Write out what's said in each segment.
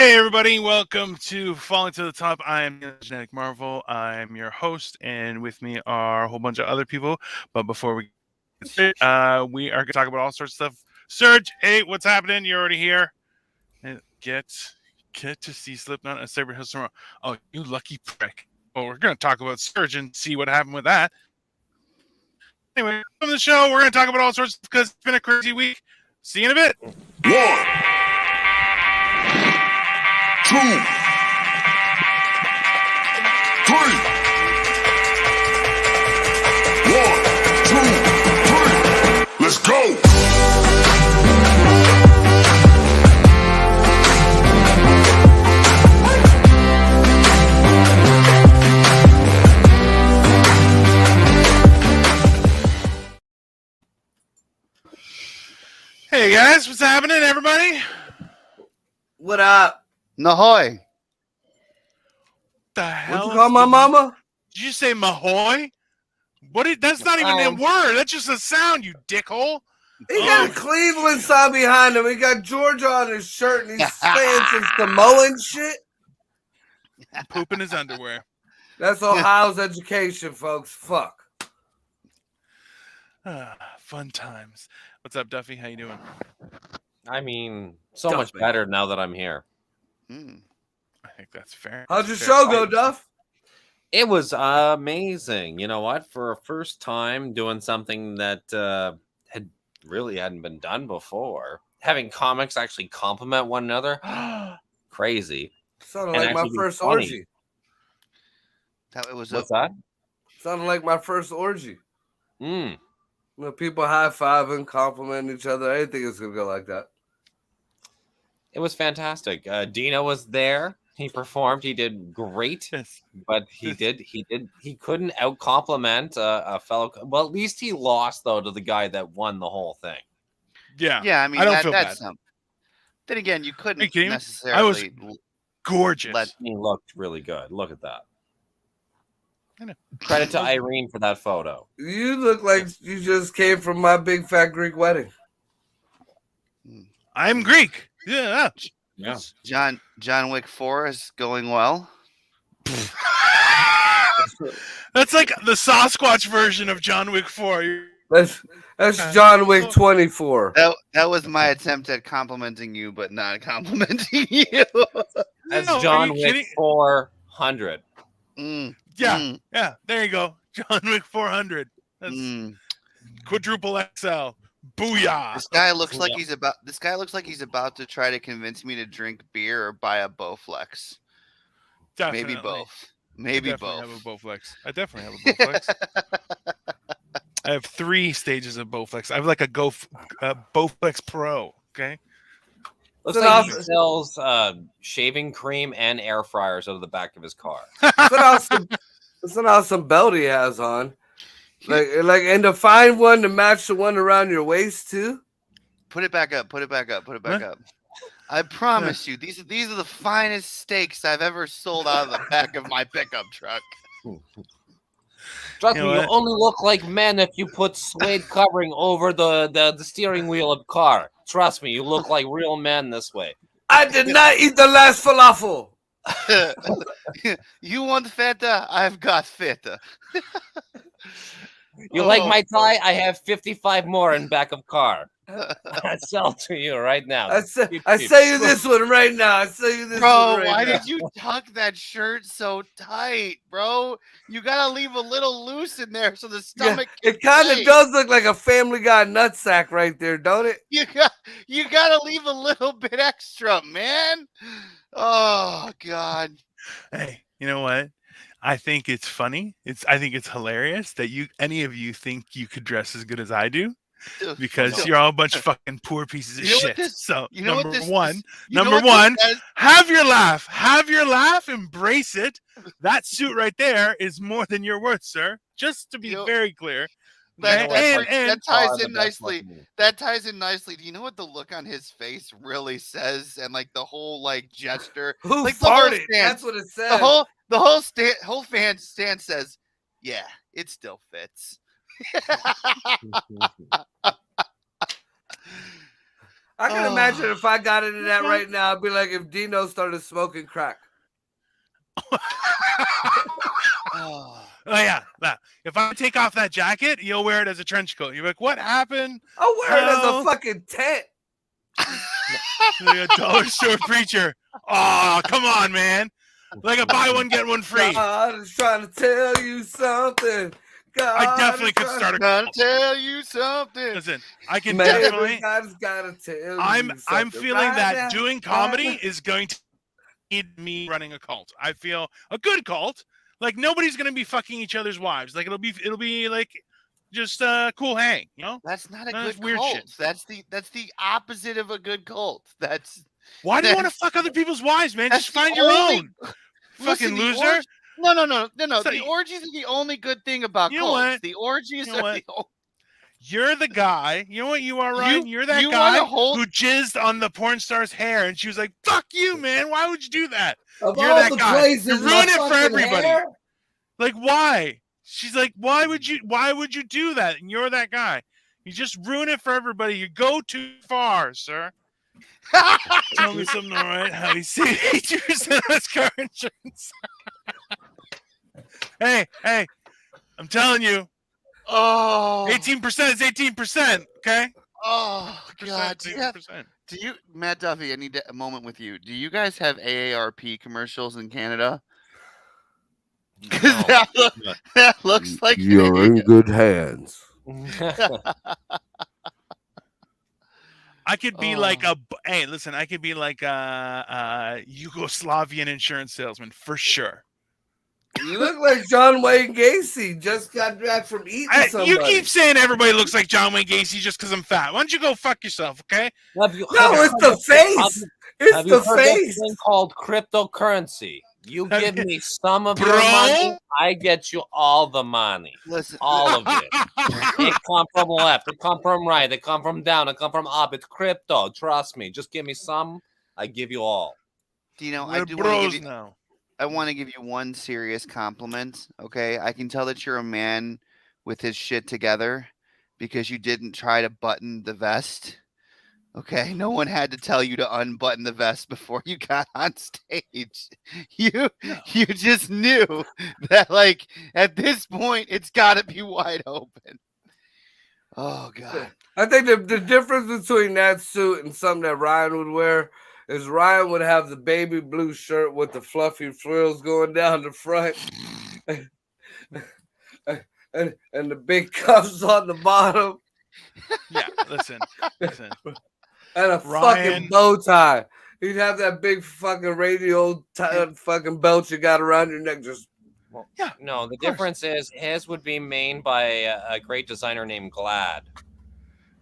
Hey everybody, welcome to Falling to the Top. I am Genetic Marvel. I'm your host, and with me are a whole bunch of other people. But before we get started, we are going to talk about all sorts of stuff. Serge, hey, what's happening? You're already here. Get to see Slipknot and Saber Hill tomorrow. Oh, you lucky prick. Well, we're going to talk about Serge and see what happened with that. Anyway, on the show, we're going to talk about all sorts because it's been a crazy week. See you in a bit. 1, 2, 3. 1, 2, 3. Let's go. Hey guys, what's happening, everybody? What up? Nahoy. The hell? What you call my mama? Did you say Mahoy? That's not even a word. That's just a sound, you dickhole. He got a Cleveland sign behind him. He got Georgia on his shirt, and he's saying some Samoan shit. Pooping his underwear. That's Ohio's education, folks. Fuck. Fun times. What's up, Duffy? How you doing? I mean, so much better now that I'm here. I think that's fair. How'd your show go, Duff? It was amazing. You know what? For a first time doing something that hadn't been done before, having comics actually compliment one another, crazy. Sounded And like my actually be first funny. orgy. What's that? Sounded like my first orgy. Mm. You know, people high-fiving, complimenting each other. I didn't think it was going to go like that. It was fantastic. Dino was there. He performed. He did great. Yes. But he couldn't out-compliment a fellow. Well, at least he lost, though, to the guy that won the whole thing. Yeah. Yeah, I mean, I don't feel that's bad. Then again, you couldn't kidding me? necessarily. I was gorgeous. He looked really good. Look at that. I know. Credit to Irene for that photo. You look like you just came from my big fat Greek wedding. I'm Greek. Yeah. Yeah. John Wick 4 is going well. That's like the Sasquatch version of John Wick 4. That's John Wick 24. That was my attempt at complimenting you, but not complimenting you. That's No, are John you Wick kidding? 400. Yeah. There you go. John Wick 400. That's quadruple XL. Booyah. This guy looks like he's about to try to convince me to drink beer or buy a Bowflex. Definitely. Maybe both. Maybe I both. have a Bowflex. I definitely have a Bowflex. I have 3 stages of Bowflex. I have like a Bowflex Pro. Okay. Looks like he sells shaving cream and air fryers out of the back of his car. Listen how some belt he has on. Like, and to find one to match the one around your waist too. Put it back up. I promise you, these are the finest steaks I've ever sold out of the back of my pickup truck. Trust me, you only look like men if you put suede covering over the steering wheel of the car. Trust me, you look like real men this way. I did not eat the last falafel. You want feta? I've got feta. You like my tie? I have 55 more in back of car. I sell to you right now. I sell you this one right now. Bro, why did you tuck that shirt so tight, bro? You gotta leave a little loose in there so the stomach. Yeah, it kind of does look like a Family Guy nutsack right there, don't it? You gotta leave a little bit extra, man. Oh God. Hey, you know what? I think it's funny. I think it's hilarious that any of you think you could dress as good as I do. Because you're all a bunch of fucking poor pieces of shit. Number one, have your laugh. Have your laugh. Embrace it. That suit right there is more than you're worth, sir. Just to be very clear. That ties in nicely. That ties in nicely. Do you know what the look on his face really says? And like the whole gesture. Who like farted? That's what it says. The whole fan stand says, "Yeah, it still fits." I can imagine if I got into that right now, I'd be like if Dino started smoking crack. Oh yeah. If I take off that jacket, you'll wear it as a trench coat. You're like, what happened? I'll wear it as a fucking tent. Like a dollar store preacher. Oh, come on, man. Like a buy one, get one free. God is trying to tell you something. God I definitely could start a Gotta cult. tell you something. Listen, I can Maybe definitely. God's gotta tell you I'm something. feeling Right that now, doing comedy is going to need me running a cult. I feel a good cult. Like nobody's gonna be fucking each other's wives. Like it'll be like just a cool hang, you know? That's not a That's good weird cult. shit. That's the opposite of a good cult. Why do you want to That's- fuck other people's wives, man? that's Just the find your only- own. Listen, Fucking the loser. org- No. So The orgies are the only good thing about You know cults. what? The orgies You know are what? the only. You're the guy. You know what you are, Ryan? You're that you guy wanna hold- who jizzed on the porn star's hair, and she was like, "Fuck you, man! Why would you do that? Of You're all that the guy. places, You my ruin it for fucking everybody." hair? Like, why? She's like, "Why would you do that?" And you're that guy. You just ruin it for everybody. You go too far, sir. Tell me something, all right? How you see 80% of his car insurance? hey, I'm telling you, Oh, 18% is 18%. Okay. oh God! Do you, have, 18%. do you, Matt Duffy? I need a moment with you. Do you guys have AARP commercials in Canada? 'Cause No. that looks like You're in good hands. I could be like Oh. hey, listen, I could be like a Yugoslavian insurance salesman for sure. You look like John Wayne Gacy. Just got back from eating somebody. You keep saying everybody looks like John Wayne Gacy just because I'm fat. Why don't you go fuck yourself, okay? No, it's the face. It's Have you the heard of face. this thing called cryptocurrency? You give me some of your Bro? money, I get you all the money. Listen, All of it. It come from left, it come from right, it come from down, it come from up. It's crypto. Trust me. Just give me some, I give you all. Dino, We're I do want to bros give you. now. I want to give you one serious compliment. Okay, I can tell that you're a man with his shit together because you didn't try to button the vest. Okay, no one had to tell you to unbutton the vest before you got on stage. You just knew that, like, at this point, it's got to be wide open. Oh God! I think the difference between that suit and something that Ryan would wear is Ryan would have the baby blue shirt with the fluffy frills going down the front and the big cuffs on the bottom Yeah, listen. and a Ryan- fucking bow tie. He'd have that big fucking radio fucking belt you got around your neck. Just No, the difference is his would be made by a great designer named Glad.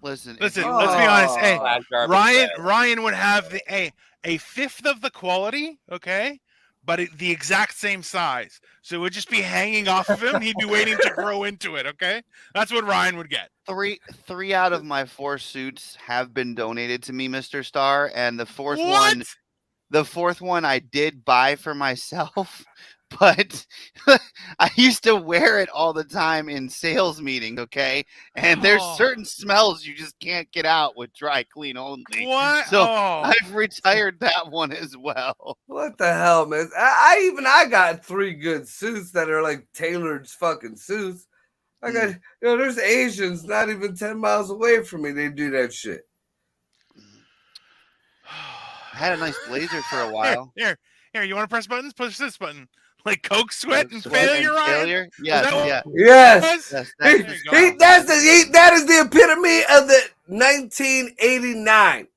Listen, if Listen, you- let's be honest. Hey, Glad garbage bag. Ryan would have a fifth of the quality, okay, but the exact same size. So it would just be hanging off of him. He'd be waiting to grow into it, okay? That's what Ryan would get. Three out of my 4 suits have been donated to me, Mr. Star, and the fourth one I did buy for myself, but I used to wear it all the time in sales meetings, okay? And there's Oh. certain smells you just can't get out with dry clean only. What? So Oh. I've retired that one as well. what the hell, man? I got 3 good suits that are like tailored fucking suits. I got there's Asians not even 10 miles away from me. They do that shit. I had a nice blazer for a while. Here. You want to press buttons? Push this button. Like Coke, sweat, and Sweat failure, and Ryan? failure? Yes, that what- yeah. Yes. Yes, There you go. That is the epitome of the 1989.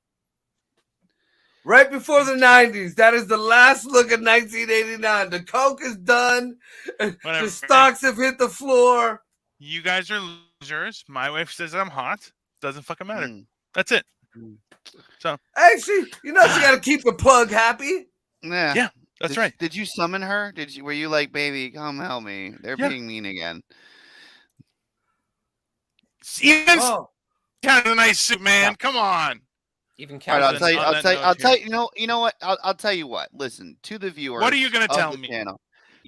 Right before the 90s. That is the last look at 1989. The Coke is done. Whatever. The stocks have hit the floor. You guys are losers. My wife says I'm hot. Doesn't fucking matter. Mm. That's it. Actually, you know she got to keep the plug happy. Yeah. That's right. Did you summon her? Were you like, baby, come help me? They're Yeah. being mean again. Even Oh, kind of a nice suit, man. Come on. Even All right, I'll Captain tell you. on I'll that tell you. note I'll tell here. you. You know what? I'll tell you what. Listen to the viewers. What are you gonna of tell the me? Channel,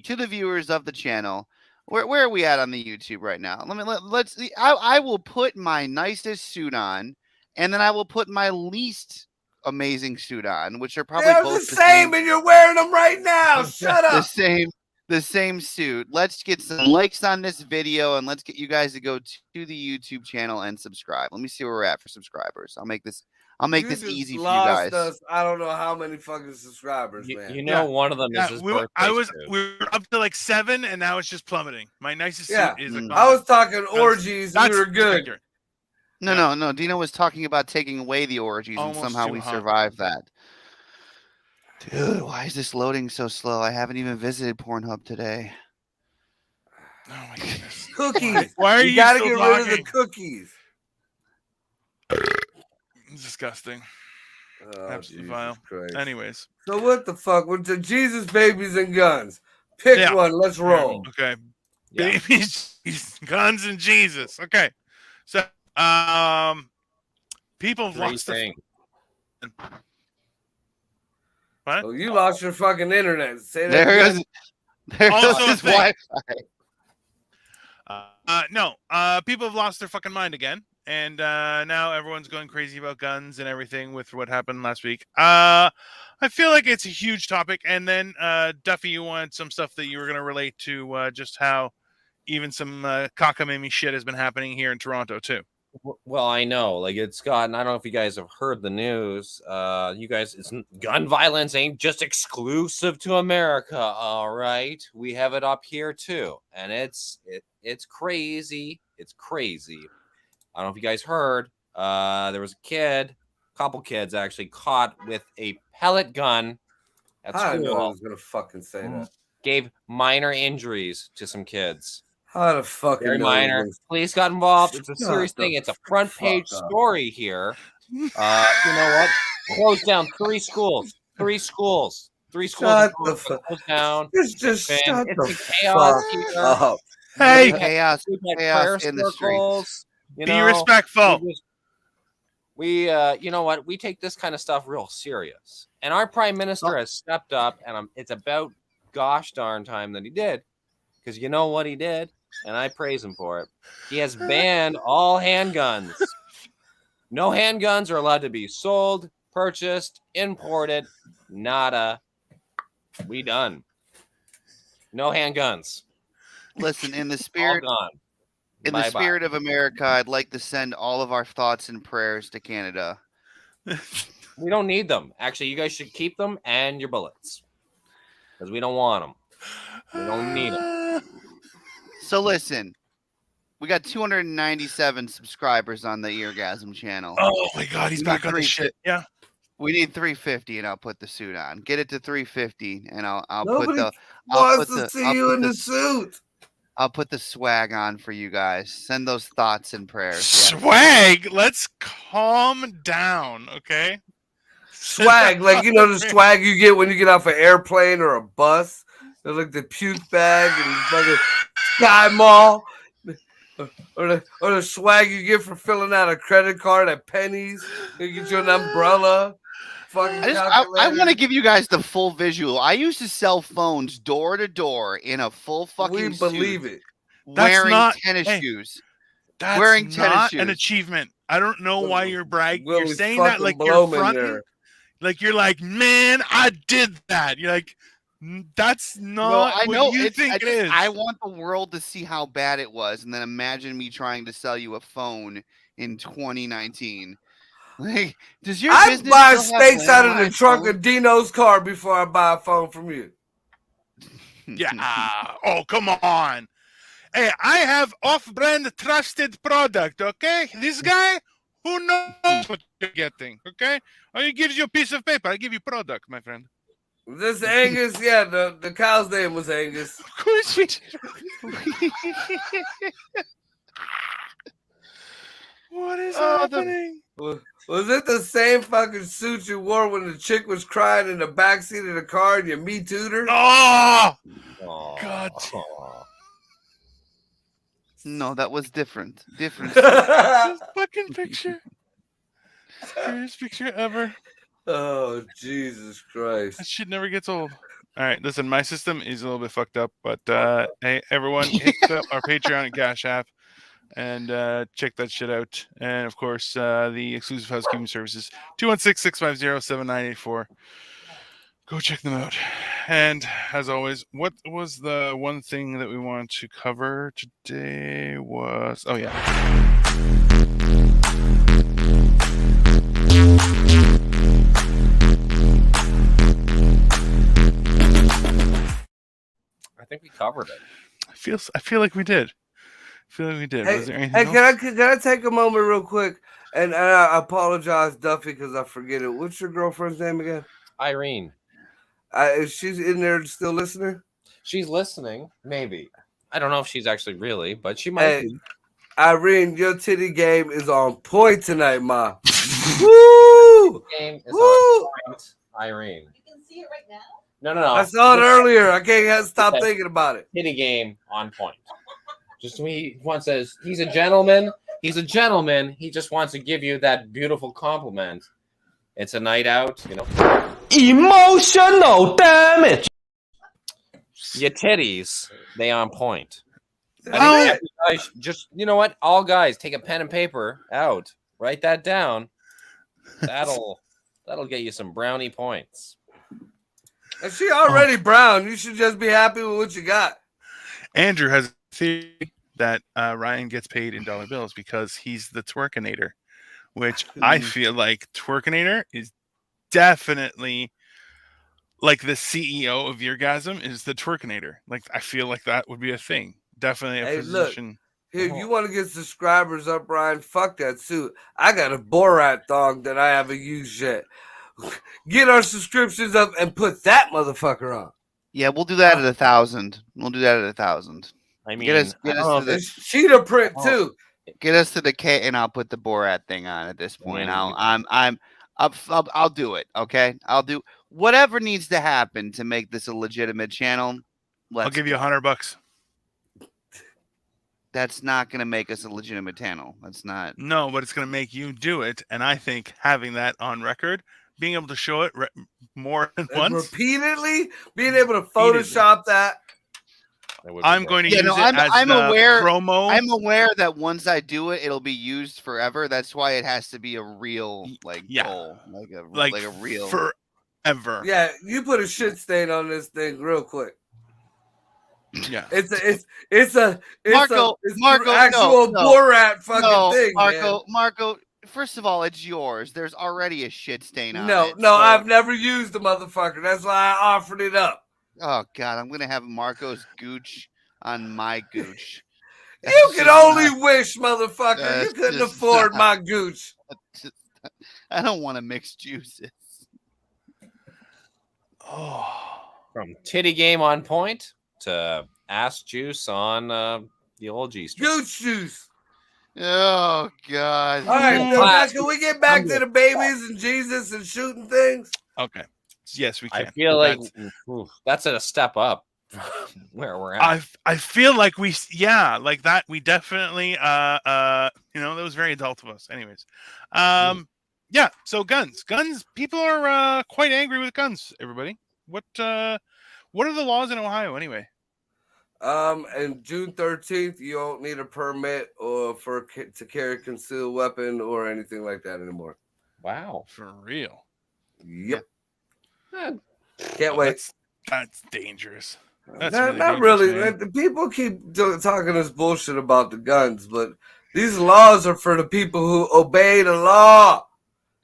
to the viewers of the channel. Where are we at on the YouTube right now? Let's. I will put my nicest suit on, and then I will put my least amazing suit on, which are probably They're both the same, and you're wearing them right now. Shut the up. same suit. Let's get some likes on this video, and let's get you guys to go to the YouTube channel and subscribe. Let me see where we're at for subscribers. I'll make this You this just easy for you lost guys. us. I don't know how many fucking subscribers, You, man. you know, Yeah. one of them Yeah, is his we were birthday. up to like 7, and now it's just plummeting. My nicest Yeah. suit is a Mm. I was talking orgies. We That's were good. accurate. No. Dino was talking about taking away the orgies, Almost and somehow too we hot. survived that. Dude, why is this loading so slow? I haven't even visited Pornhub today. Oh my goodness. Cookies. Why are you gotta still get rid of the talking? cookies. It's disgusting. Oh, Absolutely Jesus vile. Christ. Anyways. So what the fuck with the Jesus babies and guns? Pick Yeah. one. Let's roll. Okay. Yeah. Babies, guns, and Jesus. Okay. So, people have Three lost their things. what? Oh, you lost your fucking internet. Say that. There again. is there Also goes a his thing. Wi-Fi. No. People have lost their fucking mind again, and now everyone's going crazy about guns and everything with what happened last week. I feel like it's a huge topic. And then Duffy, you wanted some stuff that you were going to relate to just how even some cockamamie shit has been happening here in Toronto too. Well, I know, like it's gotten. I don't know if you guys have heard the news. You guys, gun violence ain't just exclusive to America. All right, we have it up here too, and it's crazy. It's crazy. I don't know if you guys heard. There was a couple kids actually caught with a pellet gun at I didn't know I school. was gonna fucking say that. Gave minor injuries to some kids. How the fucking Very know minor. this? Police got involved. It's a Shut serious the thing. It's a front page fuck up. story here. You know what? Closed down 3 schools. 3 schools. 3 schools. Shut the fuck. Closed down. Just And shut it's the a chaos fuck here. up. Hey, Chaos, We've had chaos prayer in the streets. circles. You be know, respectful. We you know what? We take this kind of stuff real serious. And our prime minister has stepped up, and it's about gosh darn time that he did. Because you know what he did? And I praise him for it. He has banned all handguns. No handguns are allowed to be sold, purchased, imported. Nada. We done. No handguns. Listen, in the All spirit gone. in the Bye-bye. spirit of America, I'd like to send all of our thoughts and prayers to Canada. We don't need them. Actually, you guys should keep them and your bullets. Because we don't want them. We don't need them. So listen, we got 297 subscribers on the Eargasm channel. Oh my God, he's We back need on the 3 shit. Yeah. We need 350, and I'll put the suit on. Get it to 350, and I'll Nobody put the wants put to the- see I'll you put in the the s- suit. I'll put the swag on for you guys. Send those thoughts and prayers. Yeah. Swag. Let's calm down, okay? Swag, like you know the swag you get when you get off an airplane or a bus. They're like the puke bag and fucking Sky Mall. Or the swag you get for filling out a credit card at Penny's. They get you an umbrella. Fucking I calculator. want to give you guys the full visual. I used to sell phones door to door in a full fucking We believe it. That's wearing not- tennis hey, shoes. That's Wearing tennis not an shoes. achievement. I don't know why you're bragging. You're Willie's saying that fucking like you're Blowman fronting. there. Like you're like, man, I did that. You're like, that's No, not I what know. you think it is. I want the world to see how bad it was, and then imagine me trying to sell you a phone in 2019. Like, does your I business buy still have steaks out of the landline trunk phones? of Dino's car before I buy a phone from you. Yeah. Oh, come on. Hey, I have off-brand trusted product. Okay, this guy who knows what you're getting. Okay, or he gives you a piece of paper. I give you product, my friend. This Angus, yeah, the cow's name was Angus. Of course we did. What is happening? Was it the same fucking suit you wore when the chick was crying in the backseat of the car and you Me Too'd her? Oh, Oh, God. No, that was different. Different. this fucking picture. Scariest picture ever. Oh, Jesus Christ. That shit never gets old. All right, listen, my system is a little bit fucked up, but hey, everyone, hit up our Patreon and Cash App. and check that shit out. And of course, the exclusive housekeeping services 216-650-7984. Go check them out. And as always, what was the one thing that we wanted to cover today? Oh yeah. I think we covered it. I feel like we did. Was there anything Hey, else? can I take a moment real quick? And I apologize, Duffy, because I forget it. What's your girlfriend's name again? Irene. Is she in there still listening? She's listening, maybe. I don't know if she's actually really, but she might Hey, be. Irene, your titty game is on point tonight, ma. Woo! Game is Woo! on point, Irene. You can see it right now. No. I saw it earlier. I can't stop thinking about it. Titty game on point. Just he once says he's a gentleman. He's a gentleman. He just wants to give you that beautiful compliment. It's a night out, you know. Emotional damage. Your titties, they on point. Oh. Just you know what? All guys, take a pen and paper out. Write that down. That'll get you some brownie points. And she already brown. You should just be happy with what you got. Andrew has a theory that Ryan gets paid in dollar bills because he's the twerkinator, which I feel like twerkinator is definitely like the CEO of Eargasm is the twerkinator. Like I feel like that would be a thing. Definitely a Hey, position. Here, you want to get subscribers up, Ryan? Fuck that suit. I got a Borat thong that I haven't used yet. Get our subscriptions up and put that motherfucker on. Yeah, we'll do that at 1,000. We'll do that at 1,000. I mean, Get us I to don't know the if Cheetah print too. get us to the K, and I'll put the Borat thing on at this point. I'll do it. Okay, I'll do whatever needs to happen to make this a legitimate channel. I'll give you $100. That's not going to make us a legitimate channel. That's not. No, but it's going to make you do it. And I think having that on record, being able to show it more than And once, repeatedly, being able to Photoshop that. it would be I'm great. going to Yeah, use no, it as I'm the aware- promo. I'm aware that once I do it, it'll be used forever. That's why it has to be a real goal, like a real. forever. Yeah, you put a shit stain on this thing real quick. Yeah. It's Marco, an actual no. Borat fucking thing, man. Marco. First of all, it's yours. There's already a shit stain on No, it. no, so- I've never used the motherfucker. That's why I offered it up. Oh God, I'm gonna have Marco's gooch on my gooch. You can only wish, motherfucker. You That's couldn't just afford not- my gooch. I don't want to mix juices. Oh. From titty game on point to ass juice on the old G string. Gooch juice. Oh God. All right, so Class. now can we get back to the babies and Jesus and shooting things? Okay. Yes, we I can. feel But like that's a step up from where we're at. I feel like like that. We definitely that was very adult of us. Anyways, yeah. So guns. People are quite angry with guns. Everybody, what are the laws in Ohio anyway? And June 13th, you don't need a permit or to carry a concealed weapon or anything like that anymore. Wow. For real? Yep. Eh, Can't wait. That's dangerous. That's Not really really. dangerous, man. The people keep talking this bullshit about the guns, but these laws are for the people who obey the law.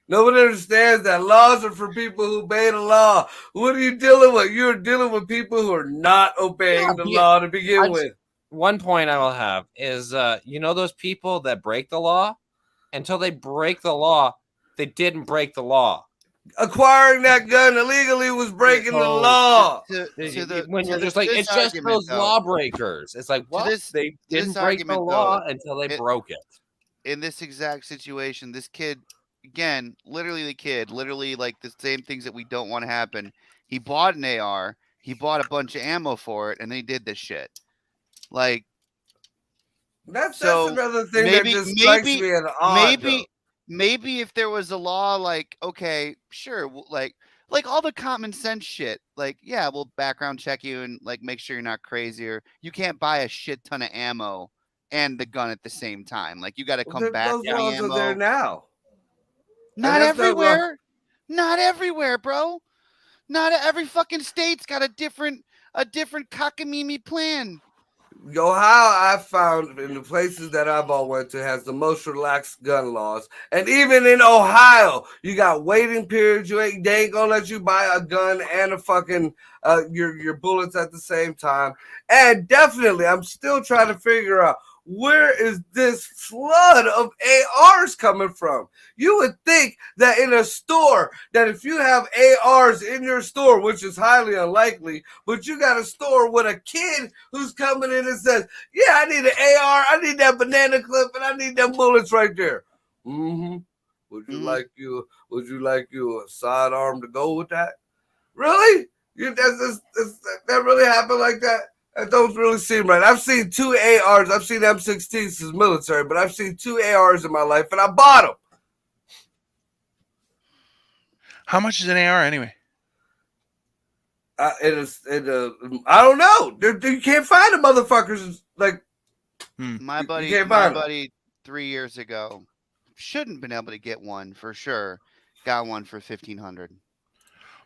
Nobody understands that laws are for people who obey the law. What are you dealing with? You're dealing with people who are not obeying the law to begin with. One point I will have is, those people that break the law, until they break the law, they didn't break the law. Acquiring that gun illegally was breaking the law. When you're just like, it's just those lawbreakers. It's like, well, they didn't break the law until they broke it. In this exact situation, this kid, again, literally like the same things that we don't want to happen. He bought an AR, he bought a bunch of ammo for it, and then he did this shit. Like, that's so another thing maybe- that just strikes maybe- me as odd. maybe if there was a law, like, okay, sure, like all the common sense shit, like, yeah, we'll background check you and like make sure you're not crazy, or you can't buy a shit ton of ammo and the gun at the same time. Like you got to come Those back. To the laws are ammo. there now. Not that's not wrong. everywhere. Not everywhere, bro. Not every fucking state's got a different cockamamie plan. Ohio, I found in the places that I've all went to has the most relaxed gun laws, and even in Ohio, you got waiting periods. They ain't gonna let you buy a gun and a fucking your bullets at the same time. And definitely, I'm still trying to figure out where is this flood of ARs coming from. You would think that in a store, that if you have ARs in your store, which is highly unlikely, but you got a store with a kid who's coming in and says, yeah, I need an AR, I need that banana clip, and I need them bullets right there. Mm-hmm. Would you like you a sidearm to go with that? Really? That really happened like that? That don't really seem right. I've seen 2 ARs. I've seen M16s as military, but I've seen 2 ARs in my life, and I bought them. How much is an AR anyway? I don't know. You can't find the motherfuckers. Like my buddy 3 years ago shouldn't been able to get one for sure. Got one for $1,500.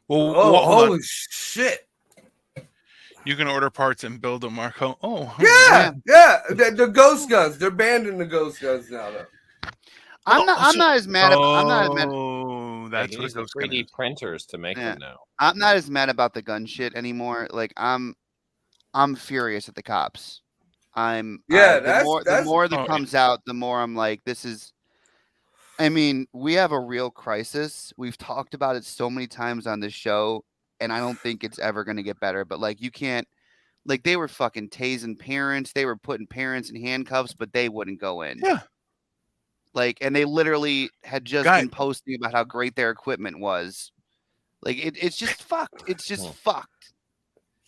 Well, holy shit! You can order parts and build them, Marco. Oh, yeah. The ghost guns. They're banning the ghost guns now, though. I'm not as mad. Oh, that's what those 3D printers to make them now. I'm not as mad about the gun shit anymore. Like I'm furious at the cops. The more that comes out, the more I'm like, this is. I mean, we have a real crisis. We've talked about it so many times on this show. And I don't think it's ever going to get better. But, like, you can't – like, they were fucking tasing parents. They were putting parents in handcuffs, but they wouldn't go in. Yeah. Like, and they literally had just been posting about how great their equipment was. Like, it's just fucked. It's just fucked.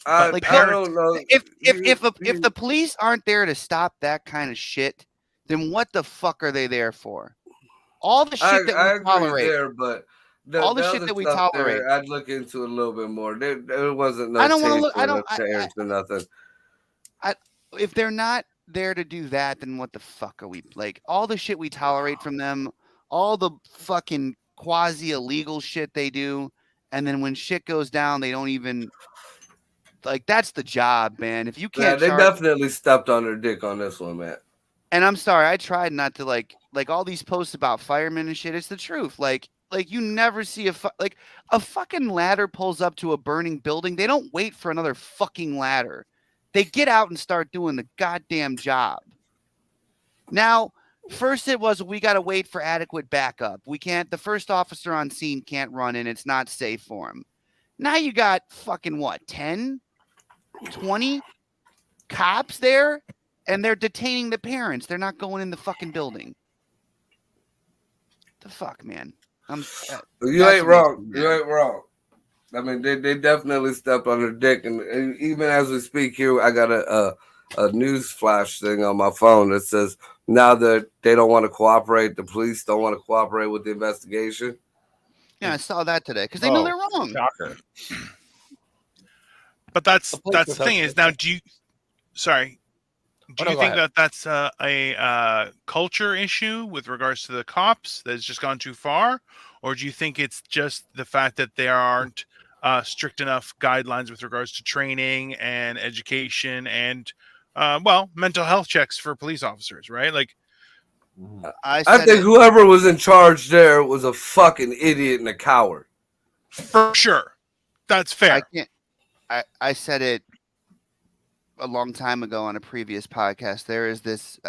Like, I don't know. If the police aren't there to stop that kind of shit, then what the fuck are they there for? All the shit that we tolerate. There, but – all the shit that we tolerate, I'd look into a little bit more. There wasn't no. I don't want to look. I don't. Or nothing. If they're not there to do that, then what the fuck are we like? All the shit we tolerate from them, all the fucking quasi illegal shit they do, and then when shit goes down, they don't even like. That's the job, man. If you can't, they definitely stepped on their dick on this one, man. And I'm sorry, I tried not to like all these posts about firemen and shit. It's the truth, Like you never see a fucking ladder pulls up to a burning building. They don't wait for another fucking ladder. They get out and start doing the goddamn job. Now, first it was, we got to wait for adequate backup. The first officer on scene can't run in. It's not safe for him. Now you got fucking what, 10, 20 cops there, and they're detaining the parents. They're not going in the fucking building. The fuck, man. You ain't wrong. You ain't wrong. I mean, they definitely stepped on their dick, and even as we speak here, I got a news flash thing on my phone that says now that they don't want to cooperate, the police don't want to cooperate with the investigation. Yeah, I saw that today because they know they're wrong. Shocker. But that's the thing is now. Do you think that that's a culture issue with regards to the cops that's just gone too far? Or do you think it's just the fact that there aren't strict enough guidelines with regards to training and education and, mental health checks for police officers, right? Like, I think whoever was in charge there was a fucking idiot and a coward. For sure. That's fair. I said it a long time ago on a previous podcast. There is this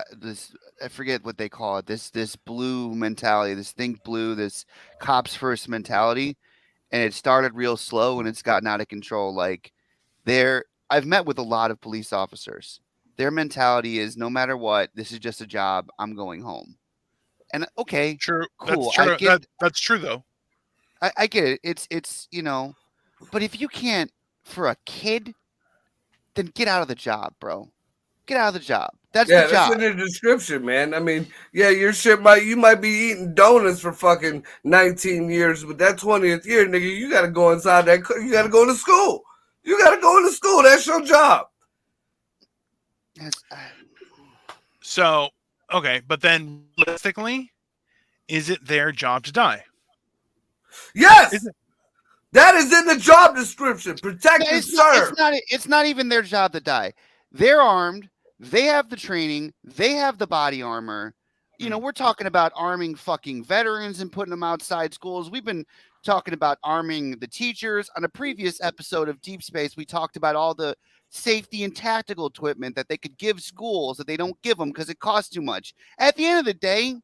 I forget what they call it, this blue mentality, this think blue, this cops first mentality, and it started real slow and it's gotten out of control. Like I've met with a lot of police officers. Their mentality is no matter what, this is just a job, I'm going home. And okay, true, cool. That's true. That's true though. I get it. It's but if you can't for a kid, then get out of the job, bro. Get out of the job. That's the job. That's in the description, man. I mean, your shit you might be eating donuts for fucking 19 years, but that 20th year, nigga, you got to go inside that. You got to go to school. You got to go into school. That's your job. So, okay, but then realistically, is it their job to die? Yes, Is it? that is in the job description. Protect and serve. It's not even their job to die. They're armed. They have the training. They have the body armor. You know, we're talking about arming fucking veterans and putting them outside schools. We've been talking about arming the teachers. On a previous episode of Deep Space, we talked about all the safety and tactical equipment that they could give schools that they don't give them because it costs too much. At the end of the day,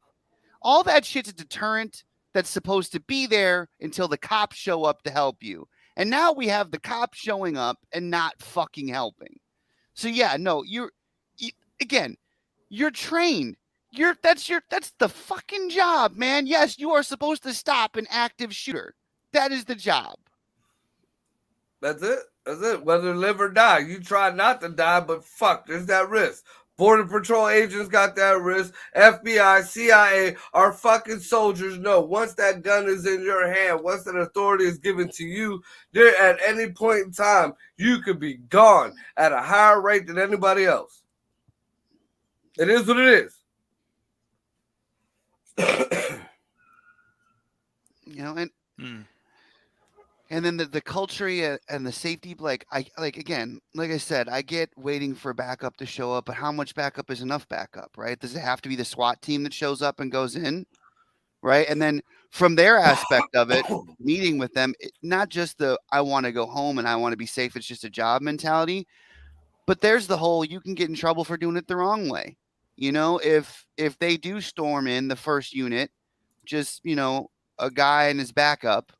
all that shit's a deterrent that's supposed to be there until the cops show up to help you. And now we have the cops showing up and not fucking helping. So yeah, no, you're trained. That's the fucking job, man. Yes, you are supposed to stop an active shooter. That is the job. That's it. That's it. Whether live or die. You try not to die, but fuck, there's that risk. Border Patrol agents got that risk. FBI, CIA, our fucking soldiers know once that gun is in your hand, once that authority is given to you, there at any point in time, you could be gone at a higher rate than anybody else. It is what it is. You know, and then the culture and the safety, like I said, I get waiting for backup to show up, but how much backup is enough backup, right? Does it have to be the SWAT team that shows up and goes in, right? And then from their aspect of it, meeting with them, not just the I want to go home and I want to be safe, it's just a job mentality, but there's the whole you can get in trouble for doing it the wrong way. You know, if they do storm in the first unit, just, you know, a guy and his backup,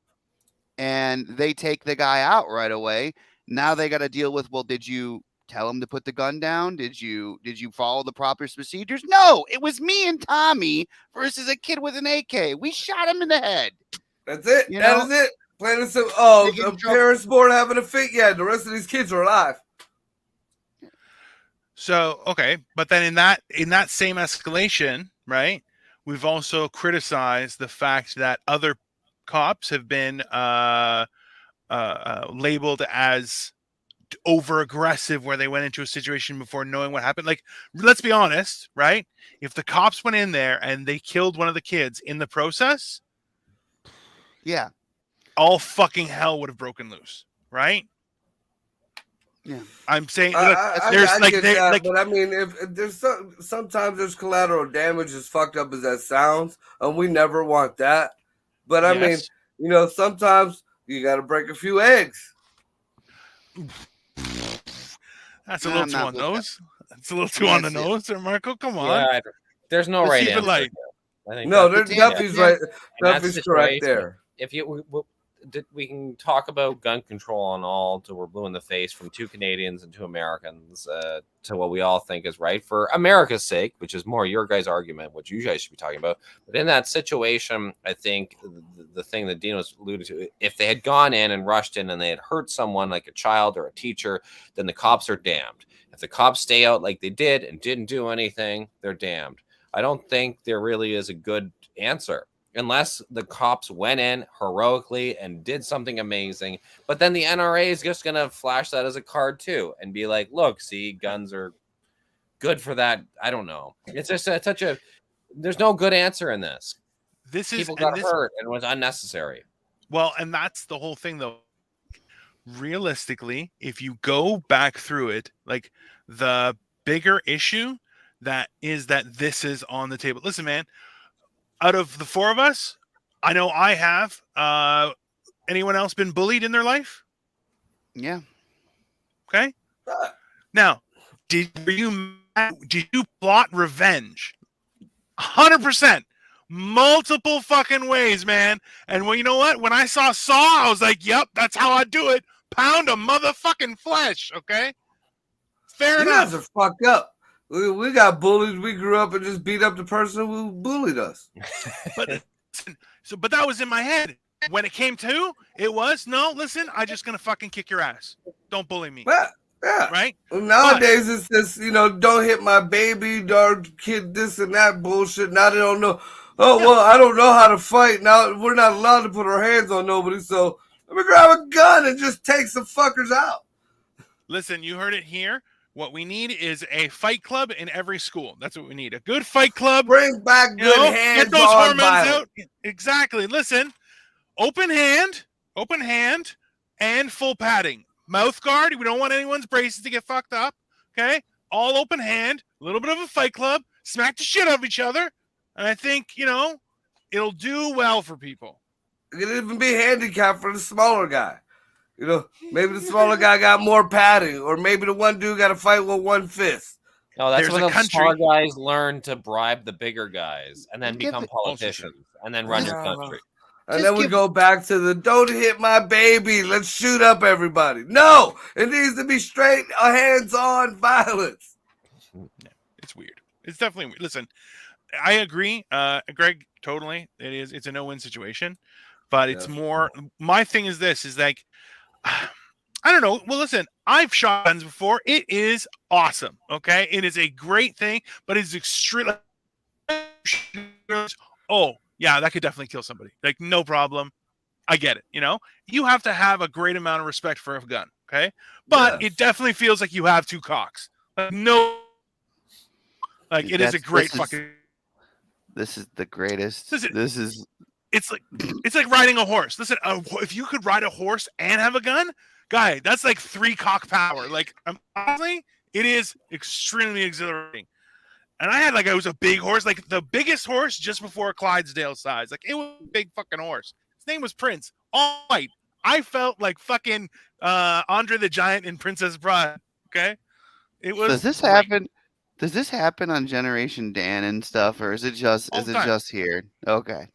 and they take the guy out right away. Now they got to deal with, well, did you tell him to put the gun down? Did you follow the proper procedures? No, it was me and Tommy versus a kid with an AK. We shot him in the head. That's it. You That know? is it. Planning some Taking parents born having a fit. Yeah, the rest of these kids are alive. So, okay, but then in that same escalation, right? We've also criticized the fact that other cops have been labeled as over aggressive, where they went into a situation before knowing what happened. Like, let's be honest, right? If the cops went in there and they killed one of the kids in the process, yeah, all fucking hell would have broken loose, right? Yeah, I'm saying I there's get that, but I mean, if there's sometimes there's collateral damage, as fucked up as that sounds, and we never want that. But I mean, you know, sometimes you got to break a few eggs. That's a little too on the nose. That's a little too on the nose, there, Marco. Come on. Yeah, there's no right answer. Light. I think No, there's Duffy's right. Duffy's correct there. If we can talk about gun control on all till we're blue in the face, from two Canadians and two Americans, to what we all think is right for America's sake, which is more your guys' argument, which you guys should be talking about. But in that situation, I think the thing that Dean was alluded to, if they had gone in and rushed in and they had hurt someone like a child or a teacher, then the cops are damned. If the cops stay out like they did and didn't do anything, they're damned. I don't think there really is a good answer, unless the cops went in heroically and did something amazing. But then the NRA is just going to flash that as a card too and be like, look, see, guns are good for that. I don't know. It's just there's no good answer in this. People got hurt and it was unnecessary. Well, and that's the whole thing though. Realistically, if you go back through it, like the bigger issue that this is on the table. Listen, man, out of the four of us, I know I have. Anyone else been bullied in their life? Yeah. Okay. Now, did you plot revenge? 100%. Multiple fucking ways, man. And well, you know what? When I saw Saw, I was like, yep, that's how I do it. Pound a motherfucking flesh, okay? Fair enough. You guys are fucked up. We got bullied. We grew up and just beat up the person who bullied us. But that was in my head. When it came to, it was, no, listen, I'm just going to fucking kick your ass. Don't bully me. Yeah. Right? Nowadays, it's just, you know, don't hit my baby, dog, kid, this and that bullshit. Now they don't know. Oh, well, I don't know how to fight. Now we're not allowed to put our hands on nobody. So let me grab a gun and just take some fuckers out. Listen, you heard it here. What we need is a fight club in every school. That's what we need. A good fight club. Bring back You good know, hands get those on hormones violence. out. Exactly. Listen, open hand, and full padding. Mouth guard. We don't want anyone's braces to get fucked up. Okay? All open hand, a little bit of a fight club, smack the shit out of each other. And I think, it'll do well for people. It could even be handicapped for the smaller guy. Maybe the smaller guy got more padding, or maybe the one dude got to fight with one fist. No, that's There's when a the country- small guys learn to bribe the bigger guys and then Give become it- politicians and then run your country. And Just then we give- go back to the don't hit my baby. Let's shoot up everybody. No, it needs to be straight hands-on violence. It's weird. It's definitely weird. Listen, I agree, Greg. Totally, it's a no-win situation, but it's more. My thing is this: is like, I don't know. Well, listen, I've shot guns before. It is awesome. Okay, it is a great thing, but it's extreme. Oh yeah, that could definitely kill somebody. Like no problem. I get it. You have to have a great amount of respect for a gun. Okay, but Yes. it definitely feels like you have two cocks. Like no. Like it is a great fucking. This is the greatest. This is- This is It's like riding a horse. Listen, if you could ride a horse and have a gun, guy, that's like 3 cock power. Like honestly, it is extremely exhilarating. And I was a big horse, like the biggest horse just before Clydesdale size. Like it was a big fucking horse. His name was Prince. All white. I felt like fucking Andre the Giant in Princess Bride. Okay, it was. Does this great. happen? Does this happen on Generation Dan and stuff, or is it just All the time. here? Okay.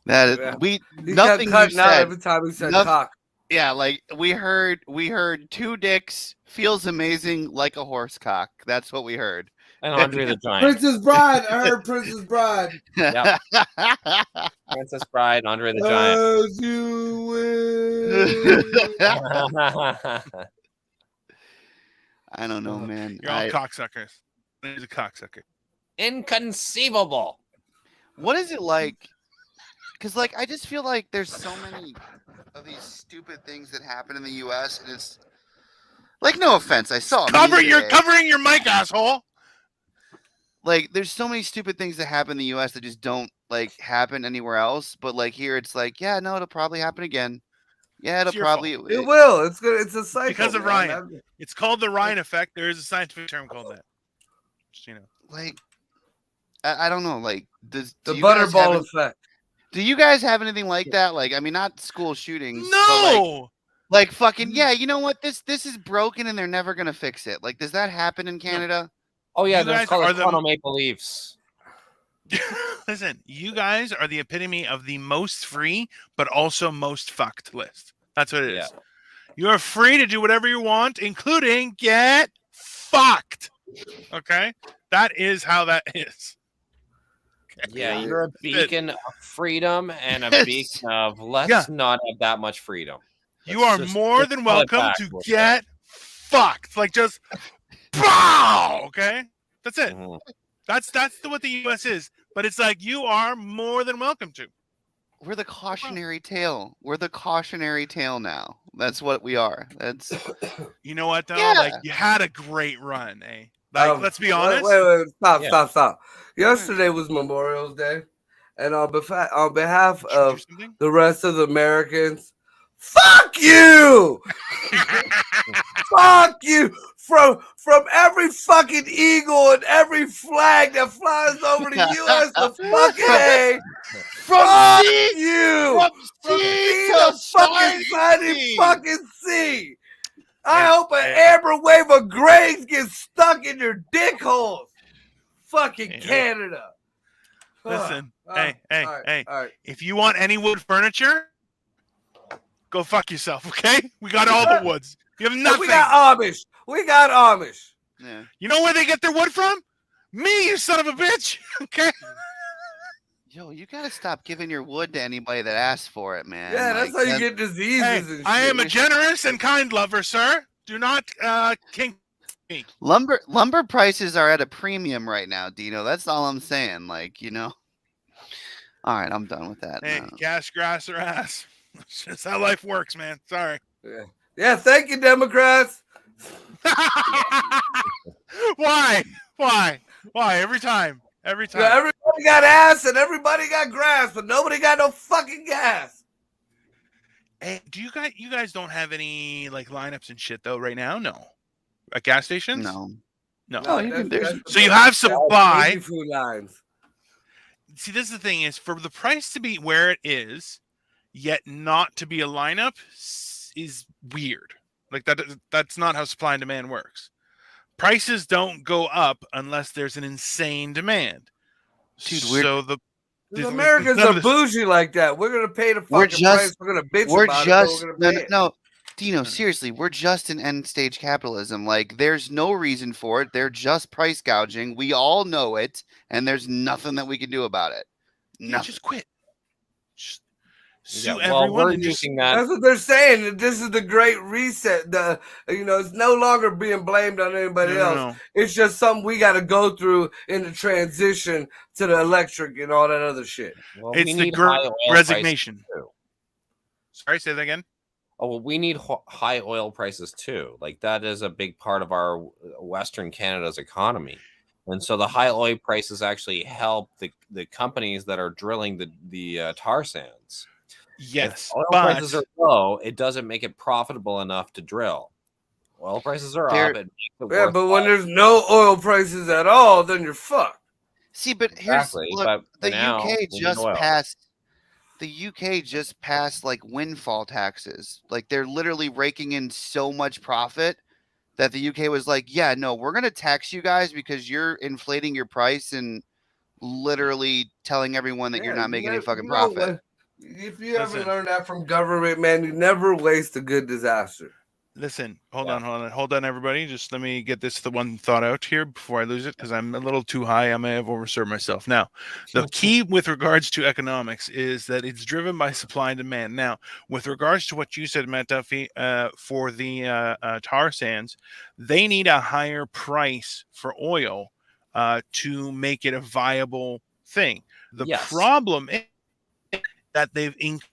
That is, Yeah. we He nothing got you cut out said. every time he said Noth- cock. Yeah, like we heard 2 dicks feels amazing like a horse cock. That's what we heard. And Andre the Giant. Princess Bride. I heard Princess Bride. Yep. Princess Bride, Andre the Giant. As you will. I don't know, man. You're all cocksuckers. He's a cocksucker. Inconceivable. What is it like? Because I just feel like there's so many of these stupid things that happen in the U.S. and it's like, no offense, I saw a meme You're today. covering your mic, asshole. Like, there's so many stupid things that happen in the U.S. that just don't happen anywhere else. But here, it's yeah, no, it'll probably happen again. Yeah, it'll It's your probably. It will. It's good. It's a cycle. Because of man. Ryan. It's called the Ryan effect. There is a scientific term called that. Just, I don't know. Does The do you guys have butterball effect. Do you guys have anything like that? I mean, not school shootings. No. But fucking yeah. You know what? This is broken and they're never gonna fix it. Does that happen in Canada? Oh, yeah, You that's guys called are the the- Toronto Maple Leafs. Listen, you guys are the epitome of the most free, but also most fucked list. That's what it is. Yeah. You are free to do whatever you want, including get fucked. Okay? That is how that is. Yeah, you're a beacon of freedom and a Yes. beacon of let's not have that much freedom. You Let's are just- more let's than pull it welcome back to a little get fucked. Just bow. Okay? That's it. bit. Mhm. That's what the US is. But it's you are more than welcome to. We're the cautionary tale. We're the cautionary tale now. That's what we are. That's You know what though? Yeah. You had a great run, eh? Let's be wait, honest. Wait. Yeah. Stop. Yesterday was Memorial Day, and on behalf Should we do of something? the rest of the Americans, fuck you! Fuck you! From every fucking eagle and every flag that flies over the U.S. to fucking A, fuck you! From sea to fucking signing fucking sea. I hope an amber wave of graves gets stuck in your dick holes. Fucking Yeah. Canada. Listen, All hey, right. if you want any wood furniture, go fuck yourself, okay? We got all the woods. You have And nothing. we got Amish. yeah. You know where they get their wood from? Me, you son of a bitch. Okay? Yo, you gotta stop giving your wood to anybody that asks for it, man. Yeah, that's how you get diseases Hey, and shit. I am a generous and kind lover, sir. Do not kink me. lumber prices are at a premium right now, Dino. That's all I'm saying. All right, I'm done with that. Hey, now. cash, grass, or ass. That's just how life works, man. Sorry. Yeah, thank you, Democrats. Why? Every time. Yeah, everybody got ass and everybody got grass, but nobody got no fucking gas. Hey, do you guys don't have any like lineups and shit though right now? No, at gas stations. No. No. No, you can, there's, So you have Baby supply. food lines. See, this is the thing: is for the price to be where it is, yet not to be a lineup is weird. Like that's not how supply and demand works. Prices don't go up unless there's an insane demand. Dude, so the Americans are bougie like that. We're gonna pay the fucking price. We're gonna bitch about it. No, Dino, seriously, we're just in end stage capitalism. Like, there's no reason for it. They're just price gouging. We all know it, and there's nothing that we can do about it. Nothing. Just quit. Just sue everyone. We're using that. That's what they're saying. That this is the great reset. It's no longer being blamed on anybody else. No. It's just something we got to go through in the transition to the electric and all that other shit. Well, it's the great resignation. Sorry, say that again. Oh, well, we need high oil prices too. Like, that is a big part of our Western Canada's economy. And so the high oil prices actually help the companies that are drilling the tar sands. Yes, if oil prices are low, it doesn't make it profitable enough to drill. Oil prices are up. It makes it but when there's no oil prices at all, then you're fucked. See, but here's look, the UK just passed. The UK just passed like windfall taxes. Like, they're literally raking in so much profit that the UK was like, yeah, no, we're going to tax you guys because you're inflating your price and literally telling everyone that you're not making any fucking profit. If you ever learn that from government, man, you never waste a good disaster. Listen, hold on, everybody. Just let me get the one thought out here before I lose it, because I'm a little too high. I may have overserved myself. Now, the key with regards to economics is that it's driven by supply and demand. Now, with regards to what you said, Matt Duffy, for the tar sands, they need a higher price for oil to make it a viable thing. The problem is that they've increased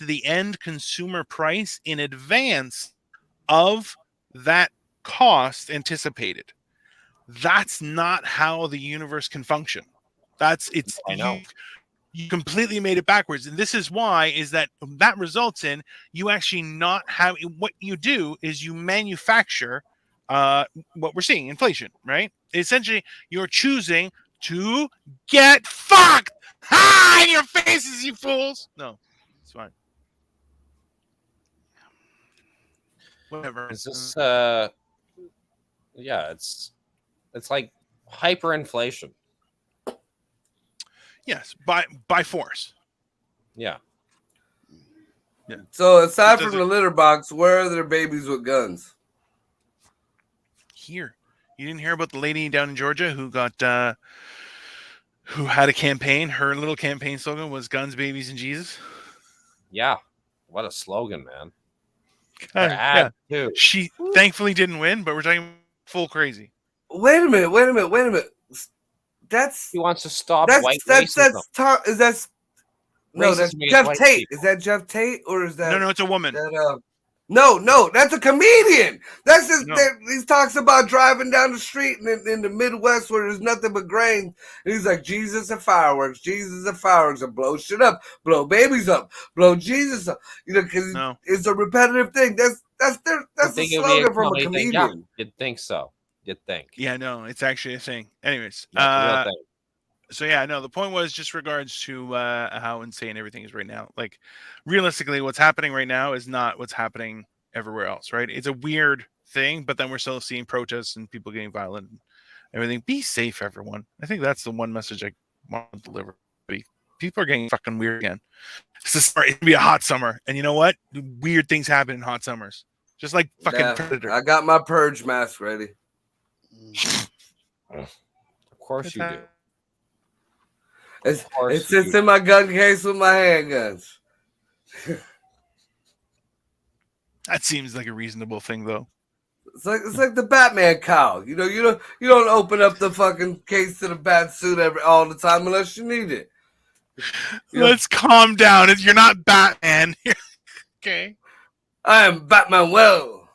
the end consumer price in advance of that cost anticipated. That's not how the universe can function. You completely made it backwards, and this is why is that results in you actually not have what you do is you manufacture what we're seeing, inflation, right? Essentially, you're choosing to get fucked. In your faces, you fools. No, it's fine. Whatever. Is this it's like hyperinflation. Yes, by force. Yeah. So aside from the litter box, where are there babies with guns? Here. You didn't hear about the lady down in Georgia who got who had a campaign. Her little campaign slogan was guns, babies, and Jesus. Yeah. What a slogan, man. Yeah. She thankfully didn't win, but we're talking full crazy. Wait a minute. He wants to stop white racism. That's Jeff Tate. People. Is that Jeff Tate or is that No, it's a woman. No, that's a comedian. That's just he talks about driving down the street in the Midwest where there's nothing but grain. And he's like, Jesus and fireworks, and blow shit up, blow babies up, blow Jesus up. Because it's a repetitive thing. That's the slogan from a comedian. Yeah, you'd think so. You'd think. Yeah, no, it's actually a thing. Anyways, real thing. So yeah, no, the point was just regards to how insane everything is right now. Like, realistically, what's happening right now is not what's happening everywhere else, right? It's a weird thing, but then we're still seeing protests and people getting violent and everything. Be safe, everyone. I think that's the one message I want to deliver. People are getting fucking weird again. It's going to be a hot summer, and you know what? Weird things happen in hot summers. Just like fucking Predator. I got my purge mask ready. Of course you do. It sits in my gun case with my handguns. That seems like a reasonable thing, though. It's like the Batman cowl. You don't open up the fucking case to the bat suit all the time unless you need it. Let's calm down. You're not Batman. Okay. I am Batman. Well.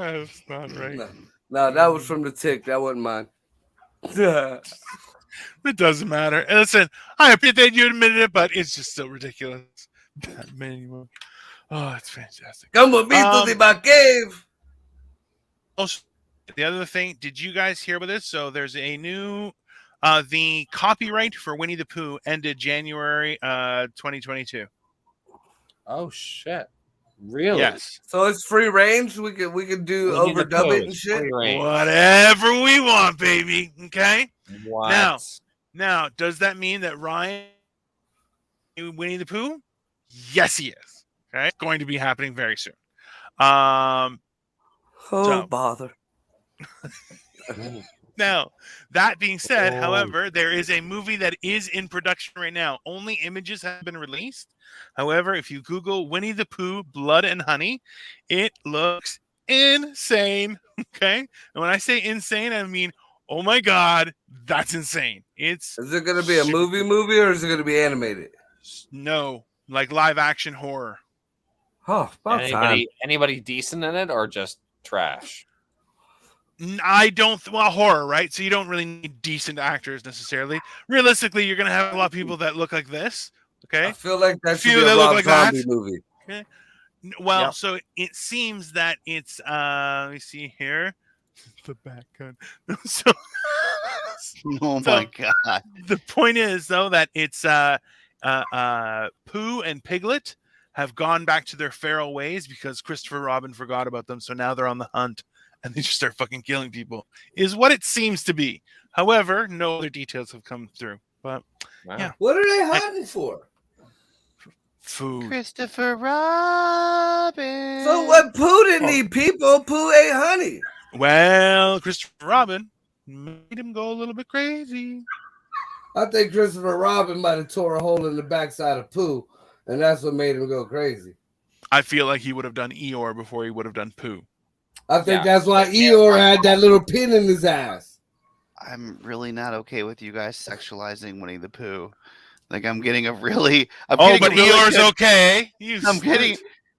That's not right. No, that was from the Tick. That wasn't mine. It doesn't matter. And listen, I appreciate you admitted it, but it's just so ridiculous. Batman. Oh, it's fantastic. Come with me to my cave. Also, the other thing, did you guys hear about this? So there's a new, the copyright for Winnie the Pooh ended January 2022. Oh shit! Really? Yes. So it's free range. We could do overdub it and shit. Whatever we want, baby. Okay. What? Now, does that mean that Ryan Winnie the Pooh? Yes, he is. Okay, it's going to be happening very soon. Bother. Now, that being said, however, there is a movie that is in production right now. Only images have been released. However, if you Google Winnie the Pooh, Blood and Honey, it looks insane. Okay, and when I say insane, I mean, oh my god, that's insane. Is it going to be a movie or is it going to be animated? No, like live action horror. Oh, about anybody decent in it or just trash? I don't. Well, horror, right? So you don't really need decent actors necessarily. Realistically, you're going to have a lot of people that look like this. Okay, I feel like that should be a Rob Zombie movie. Okay. Well, so it seems that it's. Let me see here. The back gun. So, oh my god! The point is though that it's Pooh and Piglet have gone back to their feral ways because Christopher Robin forgot about them. So now they're on the hunt and they just start fucking killing people. Is what it seems to be. However, no other details have come through. But yeah, what are they hunting for? Food. Christopher Robin. So what? Pooh didn't need people. Pooh ate honey. Well, Christopher Robin made him go a little bit crazy. I think Christopher Robin might have tore a hole in the backside of Pooh, and that's what made him go crazy. I feel like he would have done Eeyore before he would have done Pooh. I think that's why Eeyore had that little pin in his ass. I'm really not okay with you guys sexualizing Winnie the Pooh. Like I'm getting a really. Eeyore's okay.